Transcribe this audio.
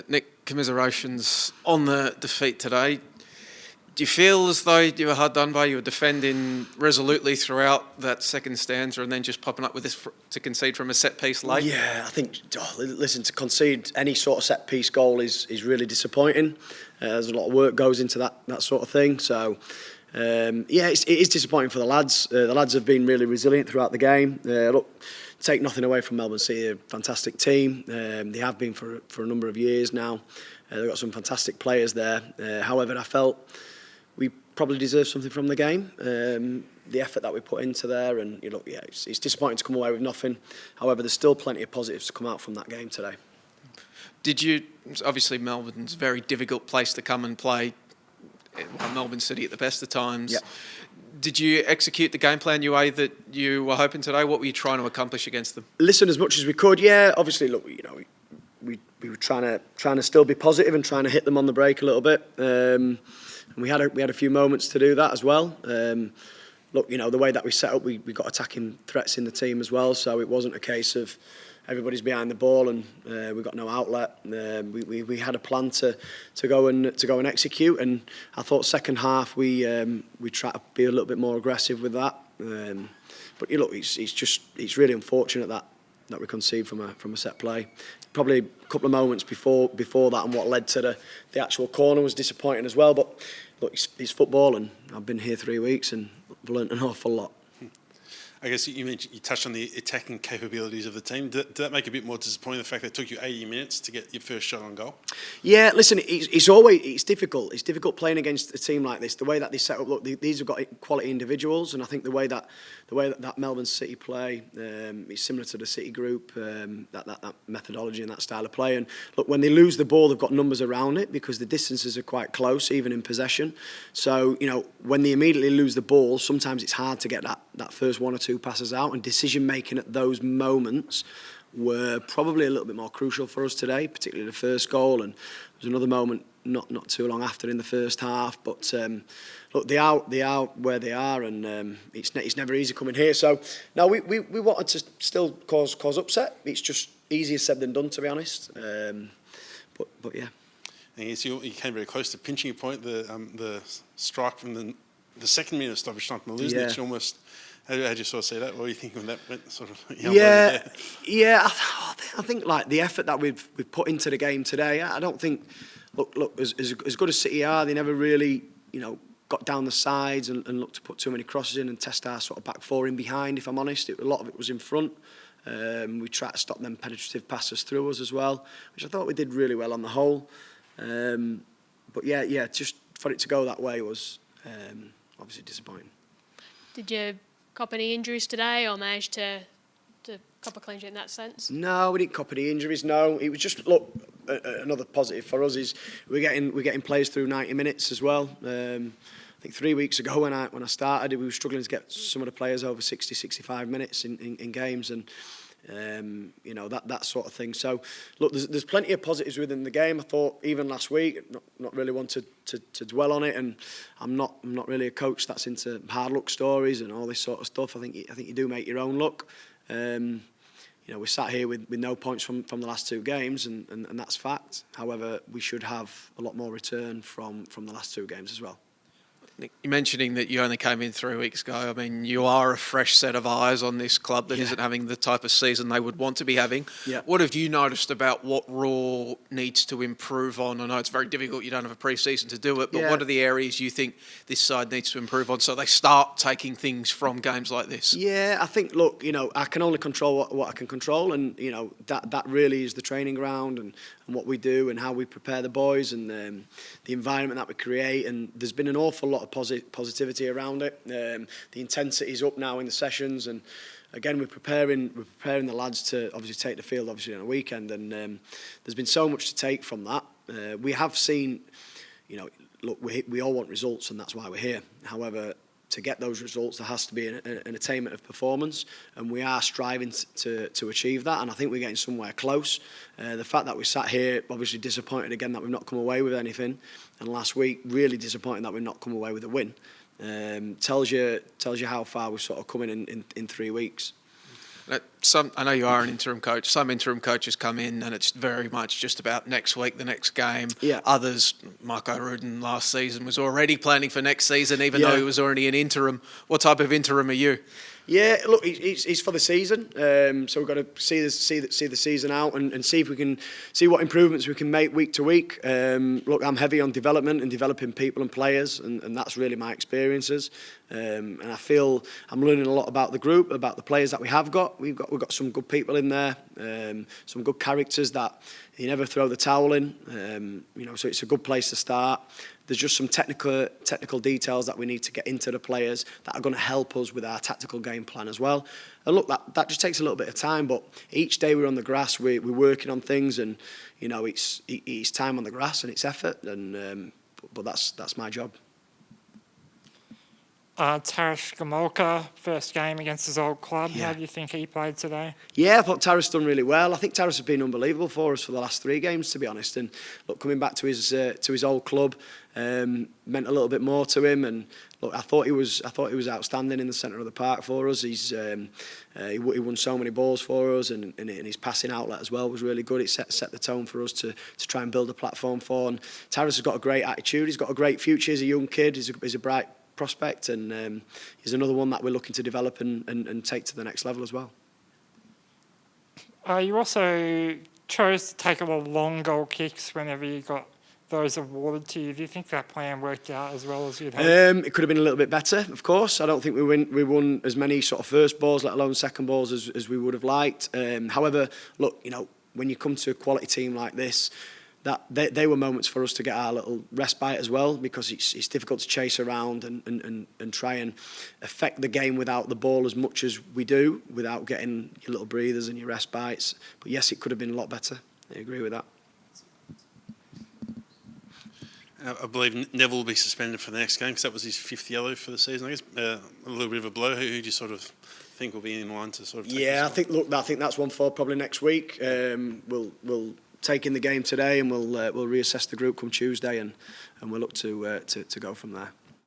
Nick, commiserations on the defeat today. Do you feel as though you were hard done by? You were defending resolutely throughout that second stanza and then just popping up with this to concede from a set-piece late? Yeah, I think, listen, to concede any sort of set-piece goal is really disappointing. There's a lot of work goes into that sort of thing. So, it is disappointing for the lads. The lads have been really resilient throughout the game. Look, take nothing away from Melbourne City, a fantastic team. They have been for a number of years now. They've got some fantastic players there. However, I felt we probably deserve something from the game. The effort that we put into there, and it's disappointing to come away with nothing. However, there's still plenty of positives to come out from that game today. Obviously Melbourne's a very difficult place to come and play, Melbourne City at the best of times. Yep. Did you execute the game plan way that you were hoping today? What were you trying to accomplish against them? Listen, as much as we could, yeah. Obviously, look, we were trying to still be positive and trying to hit them on the break a little bit. And we had a few moments to do that as well. Look, the way that we set up, we got attacking threats in the team as well. So it wasn't a case of everybody's behind the ball and we got no outlet. We had a plan to go and execute, and I thought second half we tried to be a little bit more aggressive with that. But look, it's really unfortunate that we concede from a set play. Probably a couple of moments before that, and what led to the actual corner was disappointing as well. But look, it's football, and I've been here 3 weeks and I've learnt an awful lot. I guess you touched on the attacking capabilities of the team. Did that make it a bit more disappointing, the fact that it took you 80 minutes to get your first shot on goal? Yeah, listen, it's difficult. It's difficult playing against a team like this. The way that they set up, look, these have got quality individuals, and I think the way that Melbourne City play is similar to the City group, that methodology and that style of play. And look, when they lose the ball, they've got numbers around it because the distances are quite close, even in possession. So when they immediately lose the ball, sometimes it's hard to get that first one or two passes out, and decision making at those moments were probably a little bit more crucial for us today, particularly the first goal. And there was another moment not too long after in the first half. But look, they are where they are, and it's never easy coming here. So no, we wanted to still cause upset. It's just easier said than done, to be honest. But yeah. And you came very close to pinching a point. The strike from the second minute of stoppage time from Luznic, almost. How did you sort of see that? What were you thinking when that went sort of? I think like the effort that we've put into the game today. I don't think. Look, as good as City are, they never really got down the sides and looked to put too many crosses in and test our sort of back four in behind. If I'm honest, a lot of it was in front. We tried to stop them penetrative passes through us as well, which I thought we did really well on the whole. But yeah, just for it to go that way was obviously disappointing. Did you cop any injuries today, or manage to cop a clean sheet in that sense? No, we didn't cop any injuries. No, it was just another positive for us is we're getting players through 90 minutes as well. I think 3 weeks ago when I started, we were struggling to get some of the players over 60-65 minutes in games, and that sort of thing. So look, there's plenty of positives within the game. I thought even last week, not really wanted to dwell on it, and I'm not really a coach that's into hard luck stories and all this sort of stuff. I think you do make your own luck. We sat here with no points from the last two games, and that's fact. However, we should have a lot more return from the last two games as well. Nick, you're mentioning that you only came in 3 weeks ago. I mean, you are a fresh set of eyes on this club that isn't having the type of season they would want to be having. Yeah. What have you noticed about what Raw needs to improve on? I know it's very difficult, you don't have a pre-season to do it, but what are the areas you think this side needs to improve on so they start taking things from games like this? Yeah, I think, look, I can only control what I can control, and, that really is the training ground and what we do and how we prepare the boys and the environment that we create. And there's been an awful lot of positivity around it. The intensity is up now in the sessions, and again we're preparing the lads to obviously take the field obviously on a weekend, and there's been so much to take from that. We have seen, look, we all want results, and that's why we're here. However, to get those results, there has to be an attainment of performance, and we are striving to achieve that, and I think we're getting somewhere close. The fact that we sat here, obviously disappointed again that we've not come away with anything, and last week really disappointed that we've not come away with a win, tells you how far we've sort of come in 3 weeks. I know you are an interim coach. Some interim coaches come in and it's very much just about next week, the next game. Yeah. Others, Mike O'Rudden last season was already planning for next season, even though Yeah. he was already an interim. What type of interim are you? Yeah, look, it's for the season, so we've got to see the season out and see if we can see what improvements we can make week to week. Look, I'm heavy on development and developing people and players, and that's really my experiences. And I feel I'm learning a lot about the group, about the players that we have got. We've got some good people in there, some good characters that you never throw the towel in. So it's a good place to start. There's just some technical details that we need to get into the players that are going to help us with our tactical game plan as well. And look, that just takes a little bit of time, but each day we're on the grass, we're working on things, and it's time on the grass and it's effort, and but that's my job. Taras Gamolka, first game against his old club. Yeah. How do you think he played today? Yeah, I thought Taras done really well. I think Taras has been unbelievable for us for the last 3 games, to be honest. And look, coming back to his old club meant a little bit more to him. And look, I thought he was outstanding in the centre of the park for us. He won so many balls for us, and his passing outlet as well was really good. It set the tone for us to try and build a platform for. And Taras has got a great attitude. He's got a great future. He's a young kid. He's a bright prospect, and he's another one that we're looking to develop and take to the next level as well. You also chose to take a lot of long goal kicks whenever you got those awarded to you. Do you think that plan worked out as well as you'd hoped? It could have been a little bit better, of course. I don't think we won as many sort of first balls, let alone second balls, as we would have liked. However, look, when you come to a quality team like this, that they were moments for us to get our little respite as well, because it's difficult to chase around and try and affect the game without the ball as much as we do, without getting your little breathers and your respites. But yes, it could have been a lot better. I agree with that. I believe Neville will be suspended for the next game because that was his 5th yellow for the season. I guess a little bit of a blow. Who do you sort of think will be in line to sort of take Yeah, this one? I think that's one for probably next week. We'll take in the game today, and we'll reassess the group come Tuesday, and we'll look to go from there.